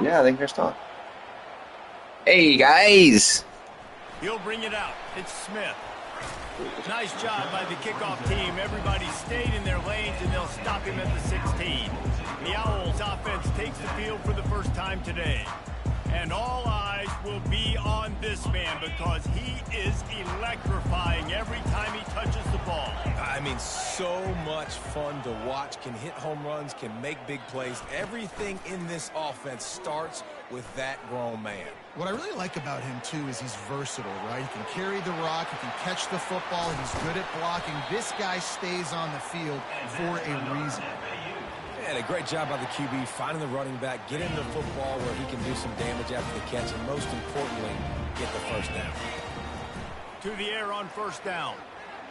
Yeah, I think they're still on. Hey, guys. He'll bring it out. It's Smith. Nice job by the kickoff team. Everybody stayed in their lanes, and they'll stop him at the 16. The Owls offense takes the field for the first time today. And all eyes will be on this man because he is electrifying every time he touches the ball. I mean, so much fun to watch. Can hit home runs, can make big plays. Everything in this offense starts with that grown man. What I really like about him, too, is he's versatile, right? He can carry the rock, he can catch the football, he's good at blocking. This guy stays on the field for a reason. And a great job by the QB finding the running back, getting the football where he can do some damage after the catch, and most importantly, get the first down. To the air on first down.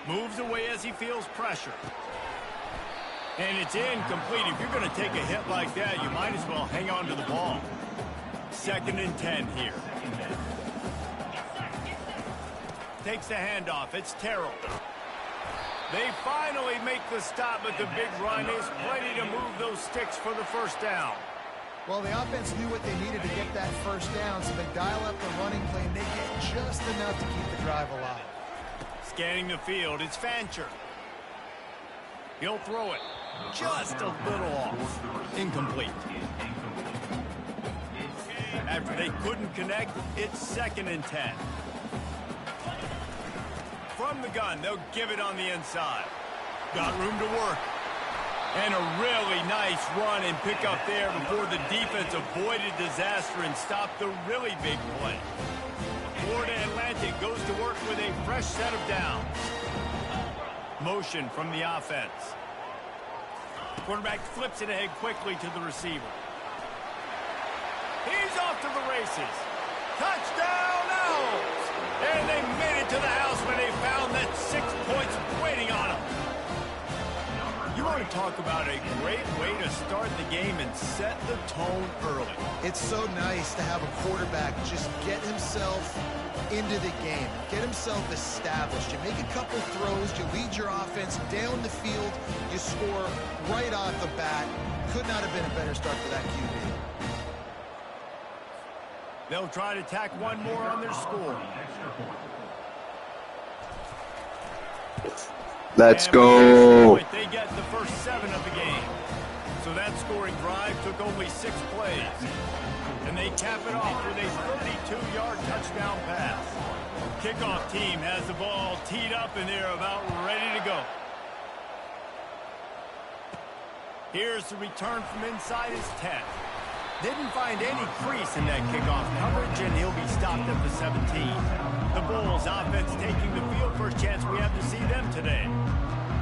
Moves away as he feels pressure. And it's incomplete. If you're going to take a hit like that, you might as well hang on to the ball. 2nd and 10 here. Takes the handoff. It's Terrell. They finally make the stop, but the big run is plenty to move those sticks for the first down. Well, the offense knew what they needed to get that first down, so they dial up the running play, and they get just enough to keep the drive alive. Scanning the field, it's Fancher. He'll throw it. Just a little off. Incomplete. After they couldn't connect, it's 2nd and 10. From the gun, they'll give it on the inside. Got room to work. And a really nice run and pick up there before the defense avoided disaster and stopped the really big play. Florida Atlantic goes to work with a fresh set of downs. Motion from the offense. Quarterback flips it ahead quickly to the receiver. He's off to the races. Touchdown Owls! And they made it to the house when they found that 6 points waiting on them. You want to talk about a great way to start the game and set the tone early. It's so nice to have a quarterback just get himself into the game, get himself established. You make a couple throws, you lead your offense down the field, you score right off the bat. Could not have been a better start for that QB. They'll try to tack one more on their score. Let's go. They get the first 7 of the game. So that scoring drive took only 6 plays. And they cap it off with a 32-yard touchdown pass. Kickoff team has the ball teed up and they're about ready to go. Here's the return from inside his 10. Didn't find any crease in that kickoff coverage, and he'll be stopped at the 17. The Bulls offense taking the field. First chance we have to see them today.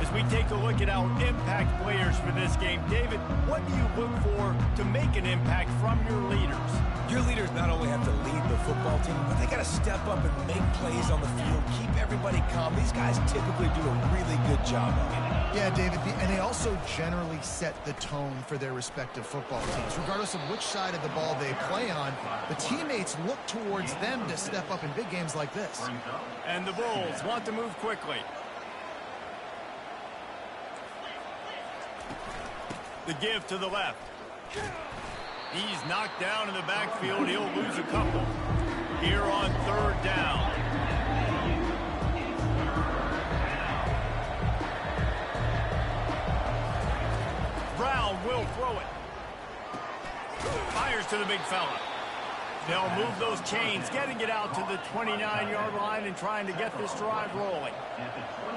As we take a look at our impact players for this game, David, what do you look for to make an impact from your leaders? Your leaders not only have to lead the football team, but they got to step up and make plays on the field, keep everybody calm. These guys typically do a really good job of it. Yeah, David, and they also generally set the tone for their respective football teams. Regardless of which side of the ball they play on, the teammates look towards them to step up in big games like this. And the Bulls want to move quickly. The give to the left. He's knocked down in the backfield. He'll lose a couple. Here on 3rd down. Brown will throw it. Fires to the big fella. They'll move those chains, getting it out to the 29-yard line and trying to get this drive rolling.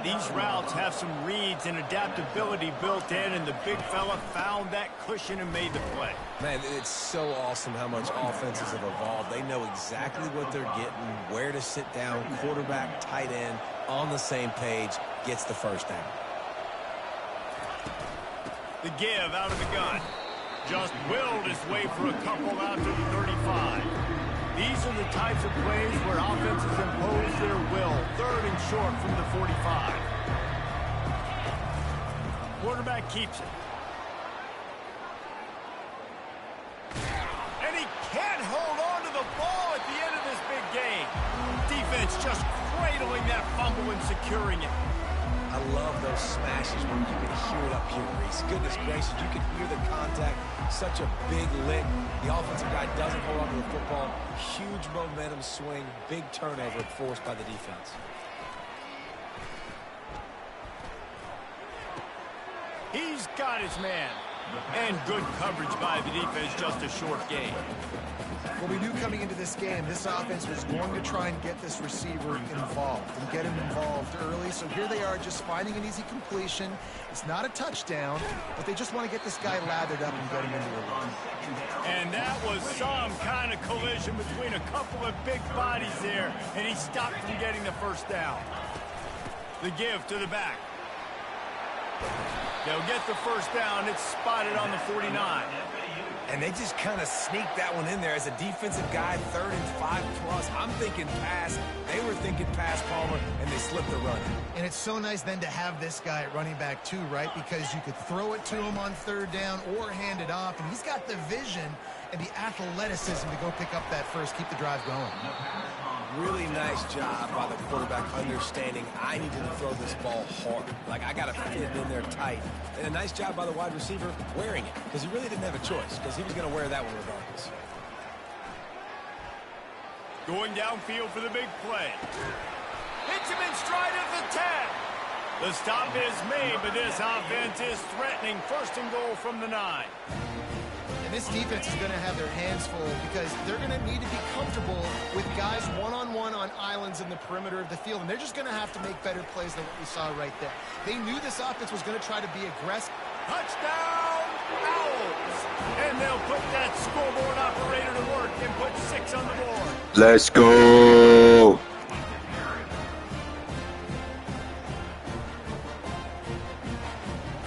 These routes have some reads and adaptability built in, and the big fella found that cushion and made the play. Man, it's so awesome how much offenses have evolved. They know exactly what they're getting, where to sit down, quarterback, tight end, on the same page, gets the first down. The give out of the gun. Just willed his way for a couple out to the 35. These are the types of plays where offenses impose their will. 3rd and short from the 45. Quarterback keeps it. And he can't hold on to the ball at the end of this big game. Defense just cradling that fumble and securing it. I love those smashes when you can hear it up here, Reese. Goodness gracious, you can hear the contact. Such a big lick. The offensive guy doesn't hold on to the football. Huge momentum swing. Big turnover forced by the defense. He's got his man. And good coverage by the defense, just a short gain. Well, we knew coming into this game, this offense was going to try and get this receiver involved and get him involved early. So here they are just finding an easy completion. It's not a touchdown, but they just want to get this guy lathered up and get him into the run. And that was some kind of collision between a couple of big bodies there, and he stopped from getting the first down. The give to the back. They'll get the first down. It's spotted on the 49. And they just kind of sneaked that one in there as a defensive guy, 3rd and 5+. I'm thinking pass. They were thinking pass, Palmer, and they slipped the run. And it's so nice then to have this guy at running back too, right? Because you could throw it to him on 3rd down or hand it off. And he's got the vision and the athleticism to go pick up that first, keep the drive going. Really nice job by the quarterback understanding I needed to throw this ball hard. Like, I got to fit it in there tight. And a nice job by the wide receiver wearing it, because he really didn't have a choice, because he was going to wear that one regardless. Going downfield for the big play. Hits him in stride at the 10. The stop is made, but this offense is threatening. 1st and goal from the 9. And this defense is going to have their hands full because they're going to need to be comfortable with guys one-on-one on islands in the perimeter of the field. And they're just going to have to make better plays than what we saw right there. They knew this offense was going to try to be aggressive. Touchdown, Owls! And they'll put that scoreboard operator to work and put 6 on the board. Let's go!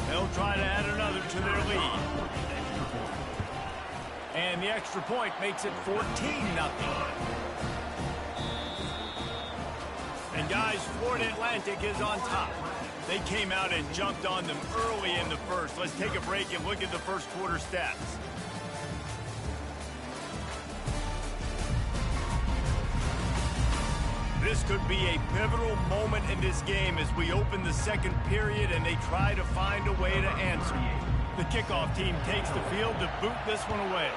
They'll try to add another to their lead. And the extra point makes it 14-0. And guys, Florida Atlantic is on top. They came out and jumped on them early in the first. Let's take a break and look at the first quarter stats. This could be a pivotal moment in this game as we open the second period and they try to find a way to answer. The kickoff team takes the field to boot this one away.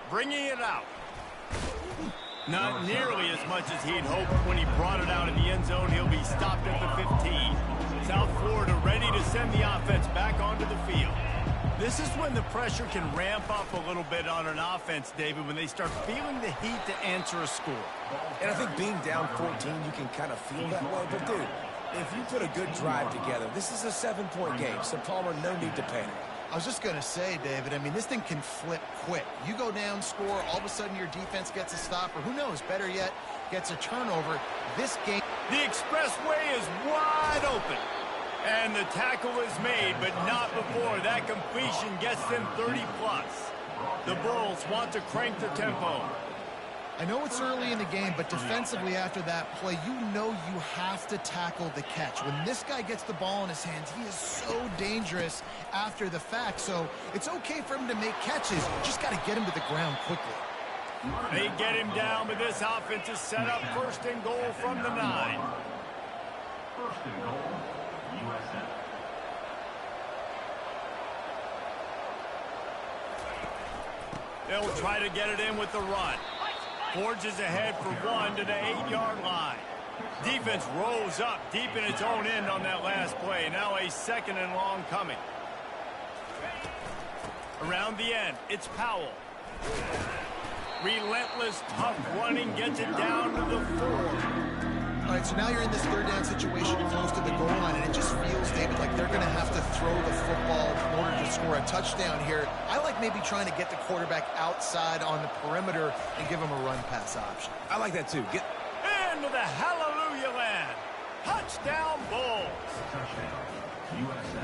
Bringing it out. Not nearly as much as he'd hoped when he brought it out in the end zone. He'll be stopped at the 15. South Florida ready to send the offense back onto the field. This is when the pressure can ramp up a little bit on an offense, David, when they start feeling the heat to answer a score. And I think being down 14, you can kind of feel that way. But, dude, if you put a good drive together, this is a 7-point game. So, Palmer, no need to panic. I was just going to say, David, I mean, this thing can flip quick. You go down, score, all of a sudden your defense gets a stop, or who knows, better yet, gets a turnover. This game... The expressway is wide open. And the tackle is made, but not before that completion gets them 30+. The Bulls want to crank the tempo. I know it's early in the game, but defensively after that play, you know you have to tackle the catch. When this guy gets the ball in his hands, he is so dangerous after the fact. So it's okay for him to make catches. You just got to get him to the ground quickly. They get him down, but this offense is set up 1st and goal from the 9. 1st and goal, USA. They'll try to get it in with the run. Forges ahead for 1 to the 8-yard line. Defense rolls up deep in its own end on that last play. Now a 2nd and long coming. Around the end, it's Powell. Relentless, tough running, gets it down to the 4. All right, so now you're in this 3rd down situation close to the goal line, and it just feels, David, like they're going to have to throw the football in order to score a touchdown here. I like maybe trying to get the quarterback outside on the perimeter and give him a run-pass option. I like that, too. Get into the hallelujah land. Touchdown, Bulls.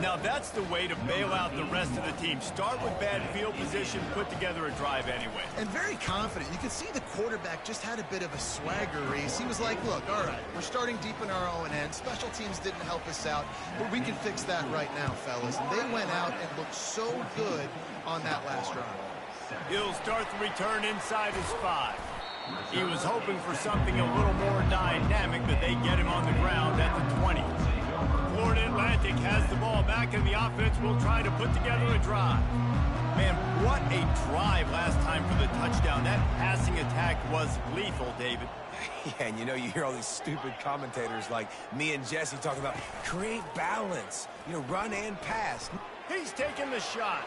Now that's the way to bail out the rest of the team. Start with bad field position, put together a drive anyway. And very confident. You could see the quarterback just had a bit of a swagger, Reese. He was like, look, all right, we're starting deep in our own end. Special teams didn't help us out, but we can fix that right now, fellas. And they went out and looked so good on that last drive. He'll start the return inside his 5. He was hoping for something a little more dynamic, but they get him on the ground at the 20. Florida Atlantic has the ball back, and the offense will try to put together a drive. Man, what a drive last time for the touchdown. That passing attack was lethal, David. Yeah, and you hear all these stupid commentators like me and Jesse talking about create balance, run and pass. He's taking the shot.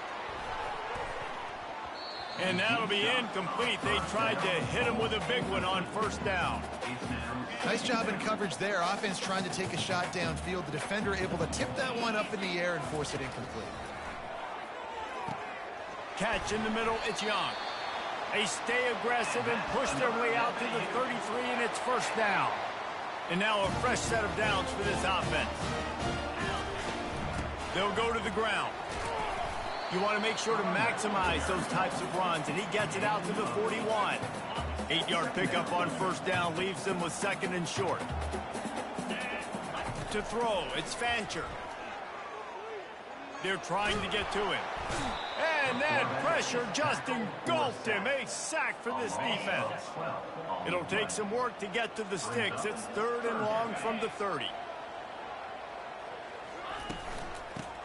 And that'll be incomplete. They tried to hit him with a big one on first down. Nice job in coverage there. Offense trying to take a shot downfield. The defender able to tip that one up in the air and force it incomplete. Catch in the middle, it's Young. They stay aggressive and push their way out to the 33, and it's first down. And now a fresh set of downs for this offense. They'll go to the ground. You want to make sure to maximize those types of runs, and he gets it out to the 41. 8-yard pickup on first down leaves them with second and short. To throw, it's Fancher. They're trying to get to him. And that pressure just engulfed him. A sack for this defense. It'll take some work to get to the sticks. It's third and long from the 30.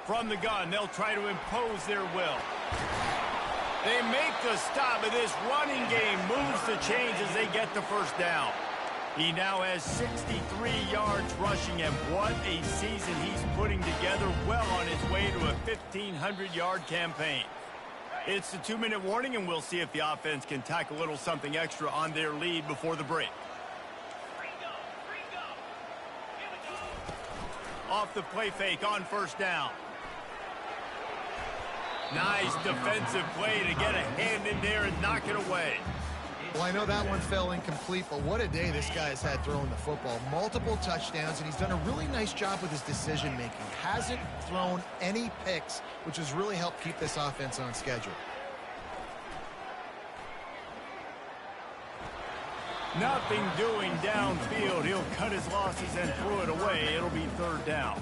From the gun, they'll try to impose their will. They make the stop, but this running game moves the chains as they get the first down. He now has 63 yards rushing, and what a season he's putting together, well on his way to a 1,500-yard campaign. It's the 2-minute warning, and we'll see if the offense can tack a little something extra on their lead before the break. Off the play fake on first down. Nice defensive play to get a hand in there and knock it away. Well, I know that one fell incomplete, but what a day this guy has had throwing the football. Multiple touchdowns, and he's done a really nice job with his decision-making. Hasn't thrown any picks, which has really helped keep this offense on schedule. Nothing doing downfield. He'll cut his losses and throw it away. It'll be third down.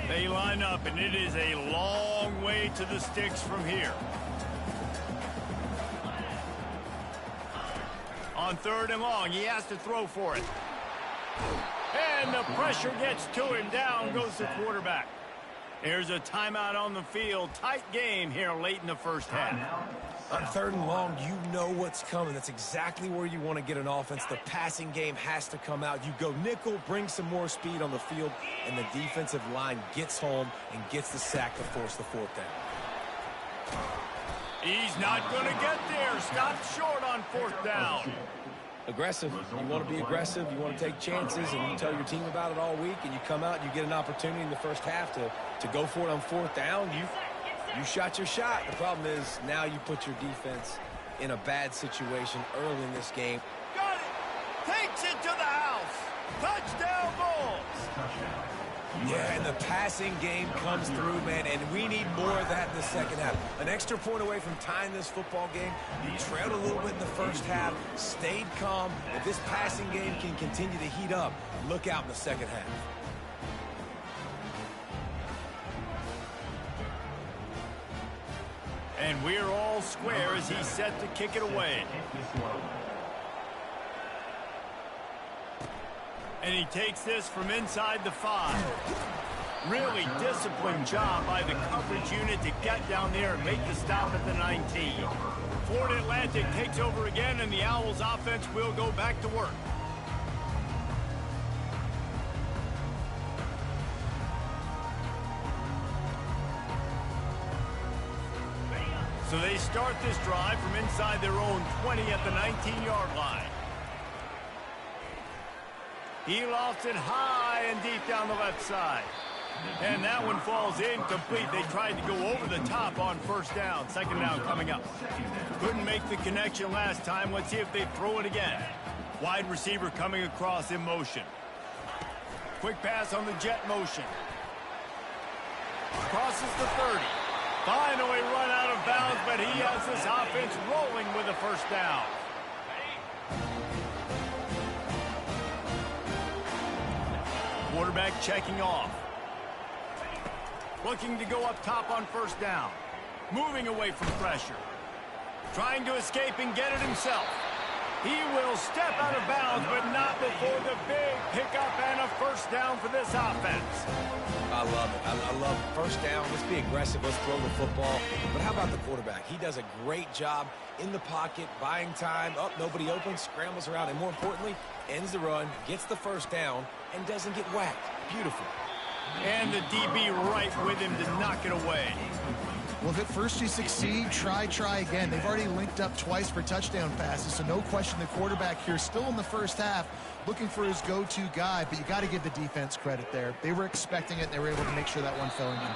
They line up, and it is a long way to the sticks from here. On third and long, he has to throw for it. And the pressure gets to him. Down goes the quarterback. There's a timeout on the field. Tight game here late in the first half. On third and long, you know what's coming. That's exactly where you want to get an offense. The passing game has to come out. You go nickel, bring some more speed on the field, and the defensive line gets home and gets the sack to force the fourth down. He's not going to get there. Stopped short on fourth down. Aggressive. You want to be aggressive. You want to take chances, and you tell your team about it all week, and you come out and you get an opportunity in the first half to go for it on fourth down. You shot your shot. The problem is now you put your defense in a bad situation early in this game. Got it. Takes it to the house. Touchdown Bulls. Yeah, and the passing game comes through, man, and we need more of that in the second half. An extra point away from tying this football game. You trailed a little bit in the first half, stayed calm. If this passing game can continue to heat up, look out in the second half. And we're all square as he's set to kick it away. And he takes this from inside the 5. Really disciplined job by the coverage unit to get down there and make the stop at the 19. Florida Atlantic takes over again, and the Owls offense will go back to work. So they start this drive from inside their own 20 at the 19-yard line. He lofts it high and deep down the left side. And that one falls incomplete. They tried to go over the top on first down. Second down coming up. Couldn't make the connection last time. Let's see if they throw it again. Wide receiver coming across in motion. Quick pass on the jet motion. Crosses the 30. Finally run out of bounds, but he has this offense rolling with a first down. Quarterback checking off. Looking to go up top on first down. Moving away from pressure. Trying to escape and get it himself. He will step out of bounds, but not before the big pickup and a first down for this offense. I love it. I love first down. Let's be aggressive. Let's throw the football. But how about the quarterback? He does a great job in the pocket, buying time. Up, nobody open, scrambles around, and more importantly, ends the run, gets the first down, and doesn't get whacked. Beautiful. And the DB right with him to knock it away. Well, if at first you succeed, try again. They've already linked up twice for touchdown passes, so no question the quarterback here still in the first half looking for his go-to guy, but you got to give the defense credit there. They were expecting it, and they were able to make sure that one fell into it.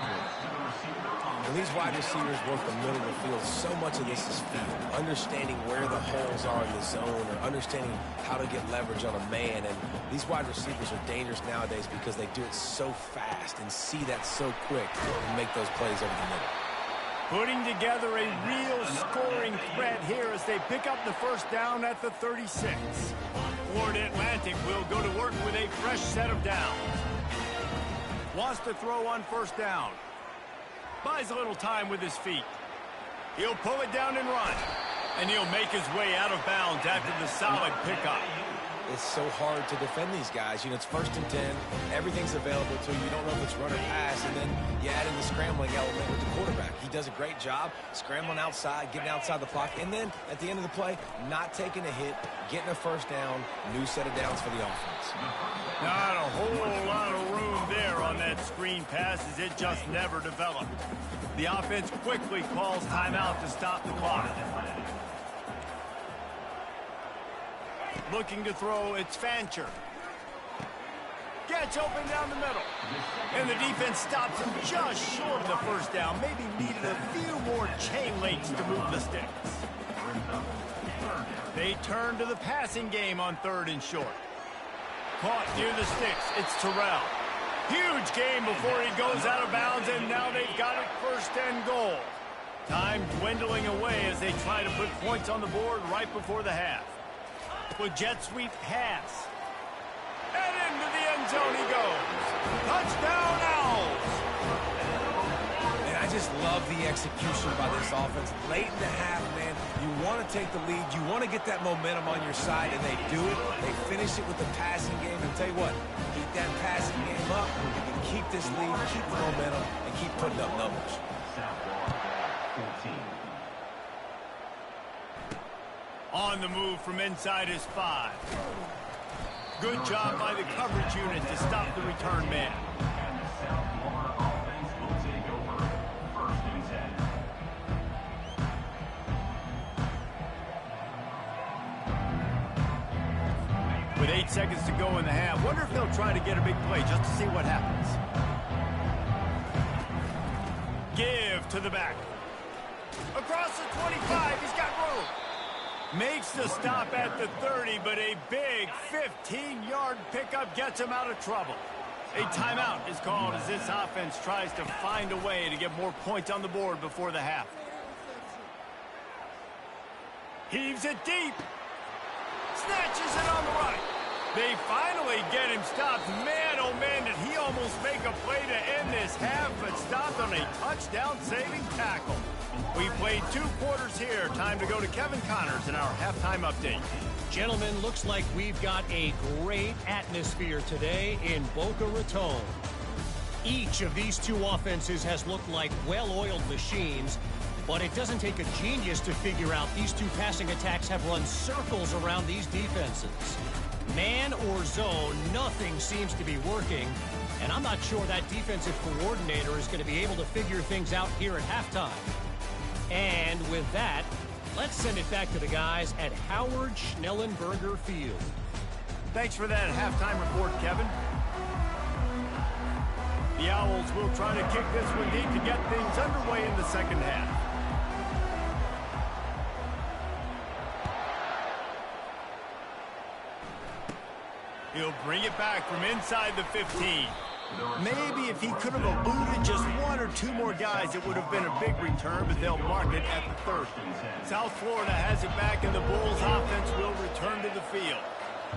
When these wide receivers work the middle of the field, so much of this is feel. Understanding where the holes are in the zone or understanding how to get leverage on a man. And these wide receivers are dangerous nowadays because they do it so fast and see that so quick and make those plays over the middle. Putting together a real scoring threat here as they pick up the first down at the 36. Florida Atlantic will go to work with a fresh set of downs. Wants to throw on first down. Buys a little time with his feet. He'll pull it down and run. And he'll make his way out of bounds after the solid pickup. It's so hard to defend these guys. You know, it's 1st and 10. Everything's available to you. You don't know if it's run or pass. And then you add in the scrambling element with the quarterback. He does a great job scrambling outside, getting outside the pocket. And then at the end of the play, not taking a hit, getting a first down, new set of downs for the offense. Not a whole lot of room there on that screen pass as it just never developed. The offense quickly calls timeout to stop the clock. Looking to throw, it's Fancher. Gets open down the middle. And the defense stops him just short of the first down. Maybe needed a few more chain links to move the sticks. They turn to the passing game on 3rd and short. Caught near the sticks. It's Terrell. Huge game before he goes out of bounds, and now they've got it 1st and goal. Time dwindling away as they try to put points on the board right before the half. With jet sweep pass. And into the end zone he goes. Touchdown Owls! And I just love the execution by this offense. Late in the half, man, you want to take the lead. You want to get that momentum on your side, and they do it. They finish it with the passing game. And tell you what, keep that passing game up. You can keep this lead, keep the momentum, and keep putting up numbers. On the move from inside his 5. Good job by the coverage unit to stop the return man. And the South Florida offense will take over 1st and 10. With 8 seconds to go in the half, wonder if they'll try to get a big play just to see what happens. Give to the back. Across the 25, he's got room. Makes the stop at the 30, but a big 15-yard pickup gets him out of trouble. A timeout is called as this offense tries to find a way to get more points on the board before the half. Heaves it deep. Snatches it on the right. They finally get him stopped. Man, oh man, did he almost make a play to end this half, but stopped on a touchdown-saving tackle. We played 2 quarters here. Time to go to Kevin Connors in our halftime update. Gentlemen, looks like we've got a great atmosphere today in Boca Raton. Each of these 2 offenses has looked like well-oiled machines, but it doesn't take a genius to figure out these 2 passing attacks have run circles around these defenses. Man or zone, nothing seems to be working, and I'm not sure that defensive coordinator is going to be able to figure things out here at halftime. And with that, let's send it back to the guys at Howard Schnellenberger Field. Thanks for that halftime report, Kevin. The Owls will try to kick this one deep to get things underway in the second half. He'll bring it back from inside the 15. Maybe if he could have eluded just 1 or 2 more guys, it would have been a big return, but they'll mark it at the 30. South Florida has it back, and the Bulls offense will return to the field.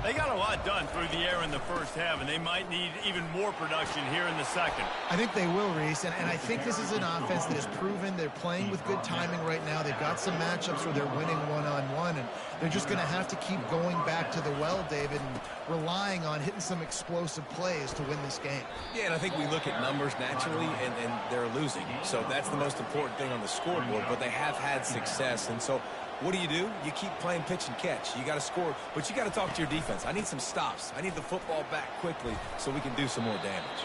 They got a lot done through the air in the first half, and they might need even more production here in the second. I think they will, Reese, and I think this is an offense that has proven they're playing with good timing right now. They've got some matchups where they're winning one-on-one, and they're just going to have to keep going back to the well, David, and relying on hitting some explosive plays to win this game. Yeah, and I think we look at numbers naturally, and they're losing. So that's the most important thing on the scoreboard, but they have had success, and so what do? You keep playing pitch and catch. You got to score, but you got to talk to your defense. I need some stops. I need the football back quickly so we can do some more damage.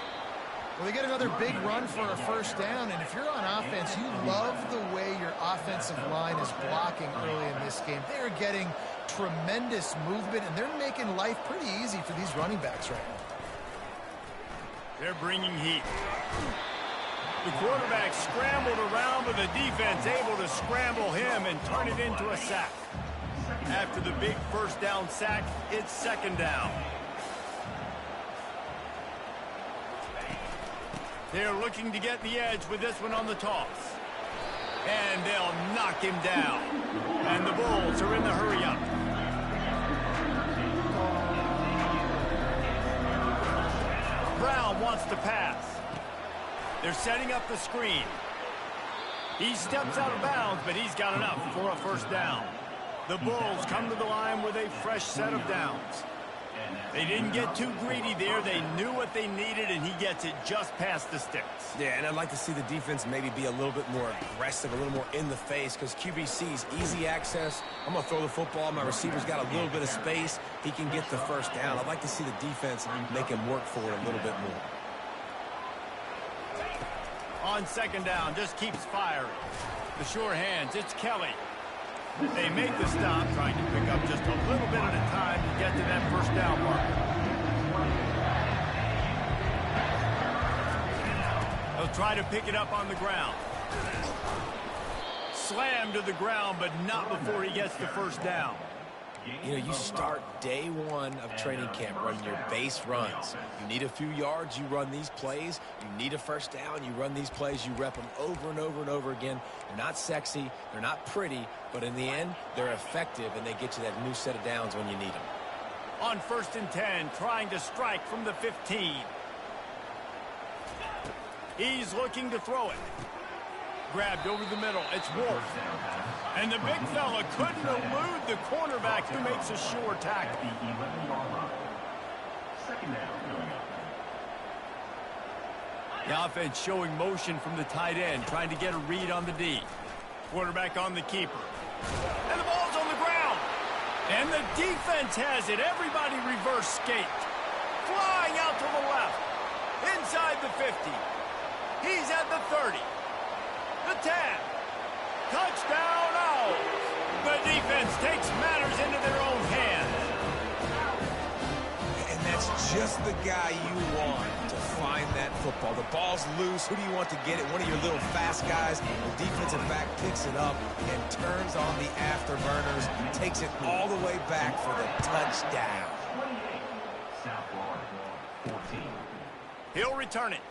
Well, they get another big run for a first down, and if you're on offense, you love the way your offensive line is blocking early in this game. They're getting tremendous movement, and they're making life pretty easy for these running backs right now. They're bringing heat. The quarterback scrambled around, but the defense able to scramble him and turn it into a sack. After the big first down sack, it's second down. They're looking to get the edge with this one on the toss. And they'll knock him down. And the Bulls are in the hurry-up. Brown wants to pass. They're setting up the screen. He steps out of bounds, but he's got enough for a first down. The Bulls come to the line with a fresh set of downs. They didn't get too greedy there. They knew what they needed, and he gets it just past the sticks. Yeah, and I'd like to see the defense maybe be a little bit more aggressive, a little more in the face, because QBC's easy access. I'm going to throw the football. My receiver's got a little bit of space. He can get the first down. I'd like to see the defense make him work for it a little bit more. On second down, just keeps firing. The sure hands, it's Kelly. They make the stop, trying to pick up just a little bit at a time to get to that first down marker. They'll try to pick it up on the ground. Slam to the ground, but not before he gets the first down. You know, you start day one of training camp running your base runs. You need a few yards, you run these plays. You need a first down, you run these plays. You rep them over and over and over again. They're not sexy, they're not pretty, but in the end, they're effective, and they get you that new set of downs when you need them. On 1st and 10, trying to strike from the 15. He's looking to throw it. Grabbed over the middle. It's Wolf. And the big fella couldn't elude the cornerback who makes a sure tackle. The offense showing motion from the tight end, trying to get a read on the D. Quarterback on the keeper. And the ball's on the ground. And the defense has it. Everybody reverse skate. Flying out to the left. Inside the 50. He's at the 30. The 10. Touchdown, Owls. The defense takes matters into their own hands. And that's just the guy you want to find that football. The ball's loose. Who do you want to get it? One of your little fast guys. The defensive back picks it up and turns on the afterburners, takes it all the way back for the touchdown. South Florida, 14. He'll return it.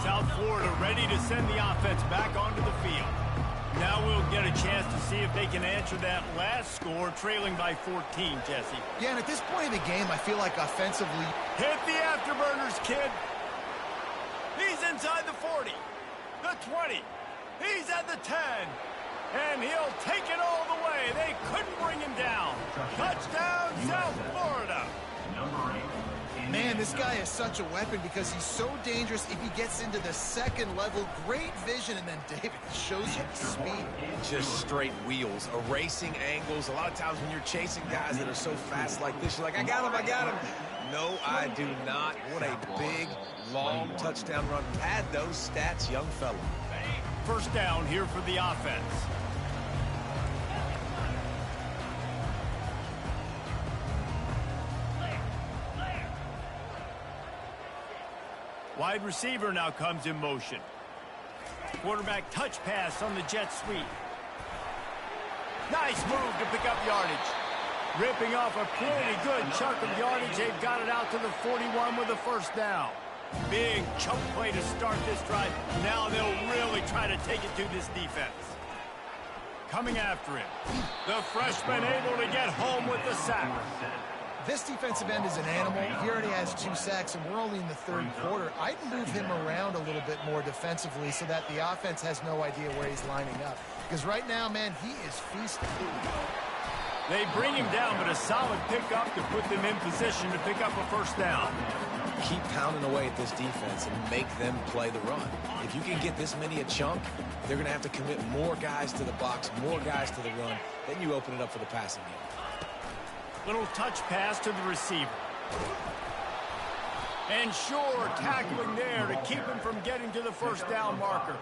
South Florida ready to send the offense back onto the field. Now we'll get a chance to see if they can answer that last score, trailing by 14, Jesse. Yeah, and at this point in the game, I feel like offensively... Hit the afterburners, kid. He's inside the 40, the 20. He's at the 10. And he'll take it all the way. They couldn't bring him down. Touchdown, South Florida. Number 8. Man, this guy is such a weapon because he's so dangerous if he gets into the second level. Great vision, and then David shows you the speed. Just straight wheels, erasing angles. A lot of times when you're chasing guys that are so fast like this, you're like, I got him, I got him. No, I do not. What a big, long touchdown run. Pad those stats, young fella. First down here for the offense. Wide receiver now comes in motion. Quarterback touch pass on the jet sweep. Nice move to pick up yardage. Ripping off a pretty good chunk of yardage. They've got it out to the 41 with a first down. Big chunk play to start this drive. Now they'll really try to take it to this defense. Coming after him. The freshman able to get home with the sack. This defensive end is an animal. He already has 2 sacks, and we're only in the 3rd quarter. I'd move him around a little bit more defensively so that the offense has no idea where he's lining up. Because right now, man, he is feasting. They bring him down, but a solid pickup to put them in position to pick up a first down. Keep pounding away at this defense and make them play the run. If you can get this many a chunk, they're going to have to commit more guys to the box, more guys to the run. Then you open it up for the passing game. Little touch pass to the receiver. And sure, tackling there to keep him from getting to the first down marker.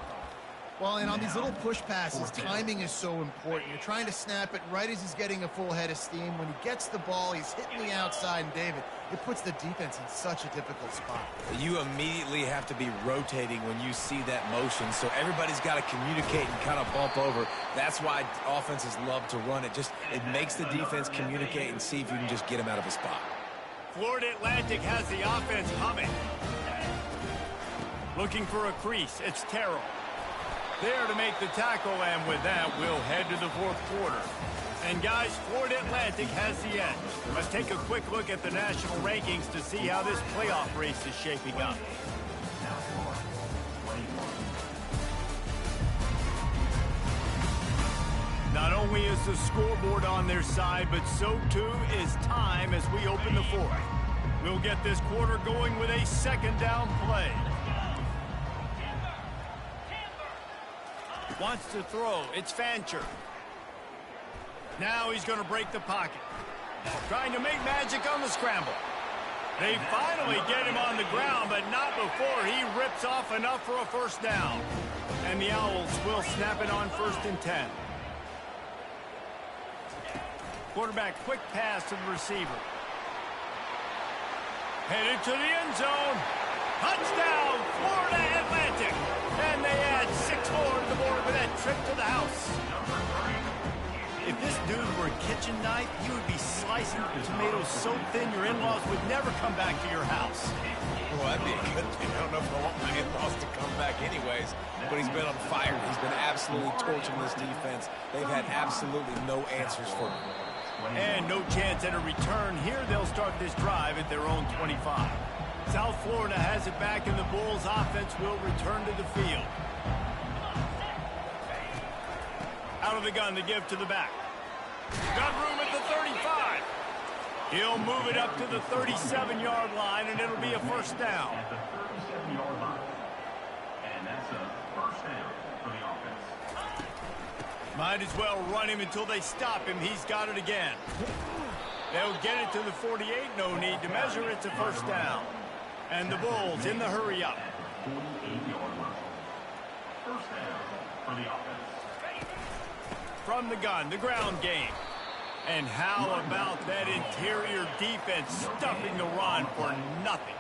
Well, and on these little push passes, timing is so important. You're trying to snap it right as he's getting a full head of steam. When he gets the ball, he's hitting the outside, and David, it puts the defense in such a difficult spot. You immediately have to be rotating when you see that motion, so everybody's got to communicate and kind of bump over. That's why offenses love to run it. It makes the defense communicate and see if you can just get him out of a spot. Florida Atlantic has the offense humming. Looking for a crease. It's Terrell. There to make the tackle, and with that, we'll head to the 4th quarter. And guys, Florida Atlantic has the edge. Let's take a quick look at the national rankings to see how this playoff race is shaping up. Not only is the scoreboard on their side, but so too is time as we open the 4th. We'll get this quarter going with a 2nd down play. Wants to throw. It's Fancher. Now he's going to break the pocket. Trying to make magic on the scramble. They finally get him on the ground, but not before he rips off enough for a first down. And the Owls will snap it on 1st and 10. Quarterback quick pass to the receiver. Headed to the end zone. Touchdown, Florida Atlantic. And they add 6 more to the board with that trip to the house. If this dude were a kitchen knife, you would be slicing tomatoes so thin your in-laws would never come back to your house. Well, that'd be a good thing. I don't know if I want my in-laws to come back anyways, but he's been on fire. He's been absolutely torching this defense. They've had absolutely no answers for him. And no chance at a return here. They'll start this drive at their own 25. South Florida has it back, and the Bulls offense will return to the field. Out of the gun, the give to the back. Got room at the 35. He'll move it up to the 37-yard line, and it'll be a first down. At the 37-yard line. And that's a first down for the offense. Might as well run him until they stop him. He's got it again. They'll get it to the 48. No need to measure. It's a first down. And the Bulls in the hurry-up. 48-yard line. First down for the offense. From the gun, the ground game. And how about that interior defense stuffing the run for nothing?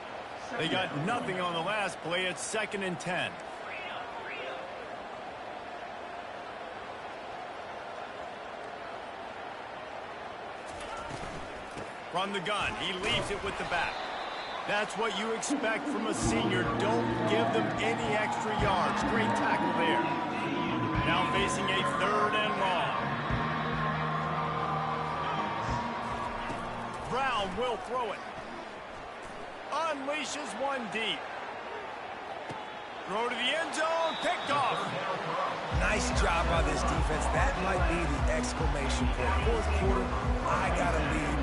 They got nothing on the last play. It's 2nd and 10. From the gun, he leaves it with the back. That's what you expect from a senior. Don't give them any extra yards. Great tackle there. Now facing a 3rd and long. Brown will throw it. Unleashes one deep. Throw to the end zone. Picked off. Nice job by this defense. That might be the exclamation point. 4th quarter, I got a lead.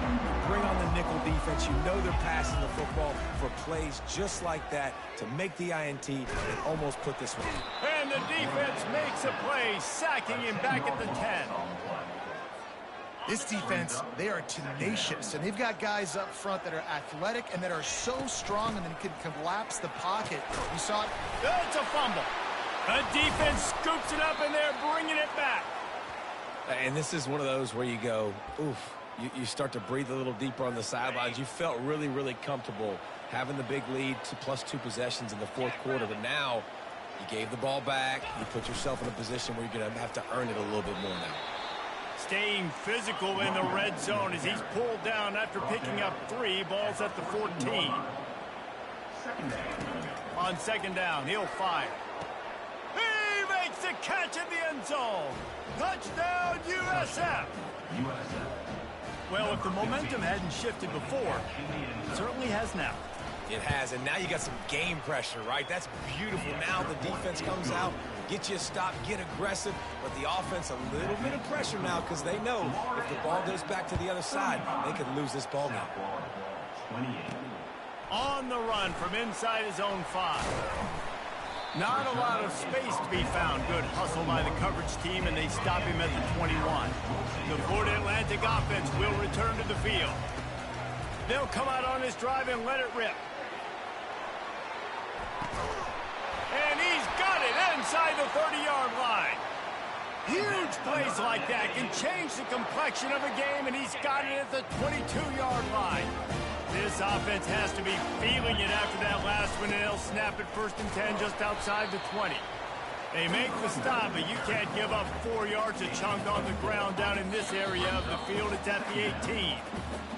Bring on the nickel defense. You know they're passing the football for plays just like that to make the INT and almost put this one. And the defense makes a play, sacking him back at the 10. This defense, they are tenacious, and they've got guys up front that are athletic and that are so strong and then can collapse the pocket. You saw it. It's a fumble. The defense scoops it up, and they're bringing it back. And this is one of those where you go, oof. You start to breathe a little deeper on the sidelines. You felt really, really comfortable having the big lead to +2 possessions in the 4th quarter. But now you gave the ball back. You put yourself in a position where you're going to have to earn it a little bit more now. Staying physical in the red zone as he's pulled down after picking up 3 balls at the 14. On second down, he'll fire. He makes the catch in the end zone. Touchdown, USF. Well, if the momentum hadn't shifted before, it certainly has now. It has, and now you got some game pressure, right? That's beautiful. Now the defense comes out, get you a stop, get aggressive, but the offense a little bit of pressure now because they know if the ball goes back to the other side, they could lose this ball now. On the run from inside his own 5. Not a lot of space to be found. Good hustle by the coverage team, and they stop him at the 21. The Florida Atlantic offense will return to the field. They'll come out on this drive and let it rip. And he's got it inside the 30-yard line. Huge plays like that can change the complexion of a game, and he's got it at the 22-yard line. This offense has to be feeling it after that last one, and they'll snap it 1st and 10 just outside the 20. They make the stop, but you can't give up 4 yards a chunk on the ground down in this area of the field. It's at the 18.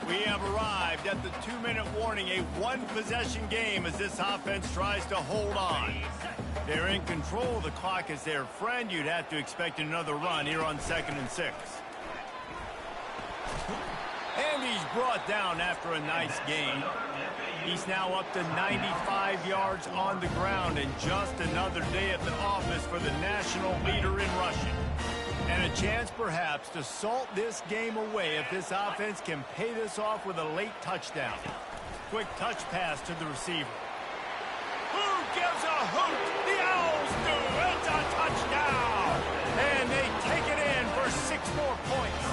We have arrived at the 2-minute warning, a one-possession game as this offense tries to hold on. They're in control of the clock as their friend. You'd have to expect another run here on 2nd and 6. And he's brought down after a nice gain. He's now up to 95 yards on the ground, and just another day at the office for the national leader in rushing. And a chance perhaps to salt this game away if this offense can pay this off with a late touchdown. Quick touch pass to the receiver. Who gives a hoot? The Owls do. It's a touchdown. And they take it in for 6 more points.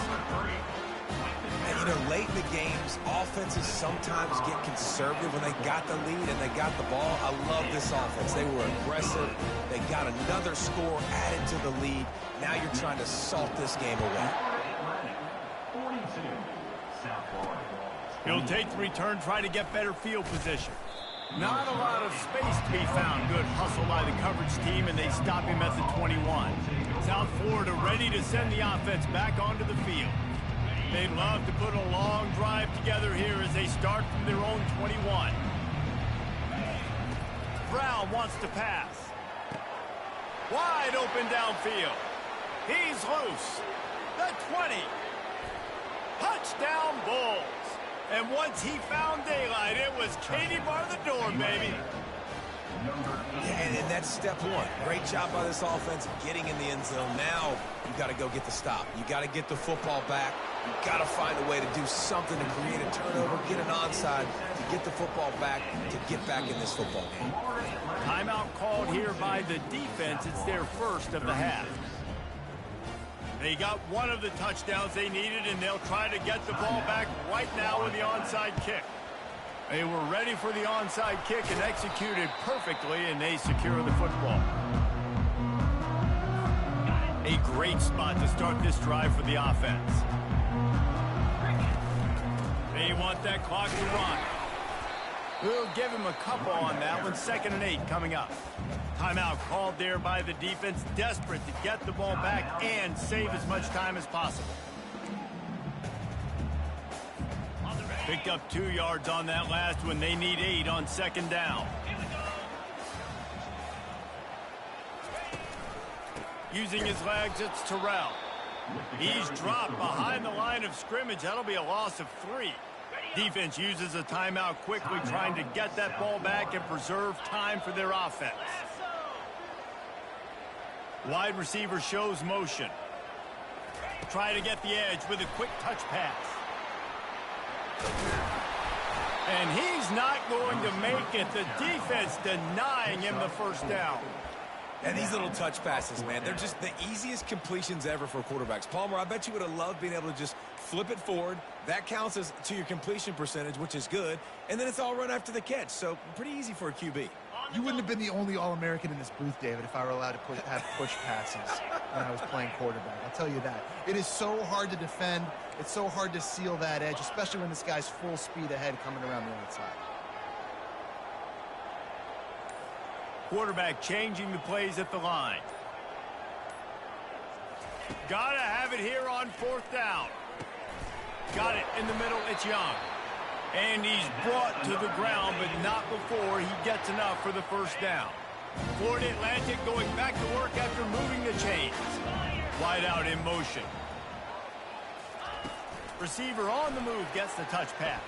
And, you know, late in the games, offenses sometimes get conservative when they got the lead and they got the ball. I love this offense. They were aggressive. They got another score added to the lead. Now you're trying to salt this game away. He'll take the return, try to get better field position. Not a lot of space to be found. Good hustle by the coverage team, and they stop him at the 21. South Florida ready to send the offense back onto the field. They'd love to put a long drive together here as they start from their own 21. Brown wants to pass. Wide open downfield. He's loose. The 20. Touchdown Bulls. And once he found daylight, it was Katie bar the door, baby. Yeah, and that's step one. Great job by this offense getting in the end zone. Now you got to go get the stop. You got to get the football back. You got to find a way to do something to create a turnover, get an onside, to get the football back, to get back in this football game. Timeout called here by the defense. It's their first of the half. They got one of the touchdowns they needed, and they'll try to get the ball back right now with the onside kick. They were ready for the onside kick and executed perfectly, and they secure the football. A great spot to start this drive for the offense. They want that clock to run. We'll give him a couple on that one. 2nd and 8 coming up. Timeout called there by the defense, desperate to get the ball back and save as much time as possible. Picked up 2 yards on that last one. They need 8 on 2nd down. Using his legs, it's Terrell. He's dropped behind the line of scrimmage. That'll be a loss of 3. Defense uses a timeout quickly, trying to get that ball back and preserve time for their offense. Wide receiver shows motion. Try to get the edge with a quick touch pass. And he's not going to make it. The defense denying him the first down. And these little touch passes, man, they're just the easiest completions ever for quarterbacks. Palmer, I bet you would have loved being able to just flip it forward. That counts as to your completion percentage, which is good. And then it's all run after the catch. So pretty easy for a QB. You wouldn't have been the only All-American in this booth, David, if I were allowed to have push passes when I was playing quarterback. I'll tell you that. It is so hard to defend. It's so hard to seal that edge, especially when this guy's full speed ahead coming around the outside. Quarterback changing the plays at the line. Gotta have it here on 4th down. Got it in the middle. It's Young. And he's brought to the ground, but not before he gets enough for the first down. Florida Atlantic going back to work after moving the chains. Wide out in motion. Receiver on the move gets the touch pass.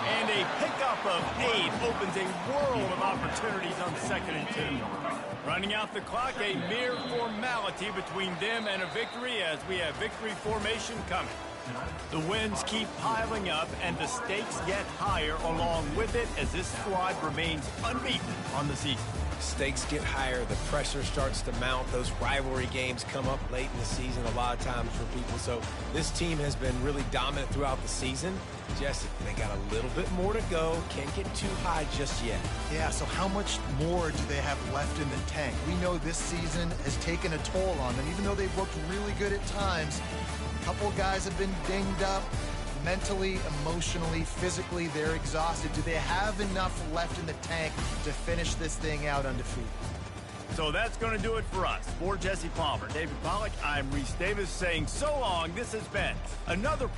And a pickup of 8 opens a world of opportunities on 2nd and 2. Running out the clock, a mere formality between them and a victory as we have victory formation coming. The wins keep piling up and the stakes get higher along with it as this squad remains unbeaten on the season. Stakes get higher, the pressure starts to mount, those rivalry games come up late in the season a lot of times for people. So this team has been really dominant throughout the season. Jesse, they got a little bit more to go, can't get too high just yet. Yeah, so how much more do they have left in the tank? We know this season has taken a toll on them, even though they've looked really good at times. A couple guys have been dinged up. Mentally, emotionally, physically, they're exhausted. Do they have enough left in the tank to finish this thing out undefeated? So that's going to do it for us. For Jesse Palmer, David Pollack, I'm Reese Davis saying so long. This has been another...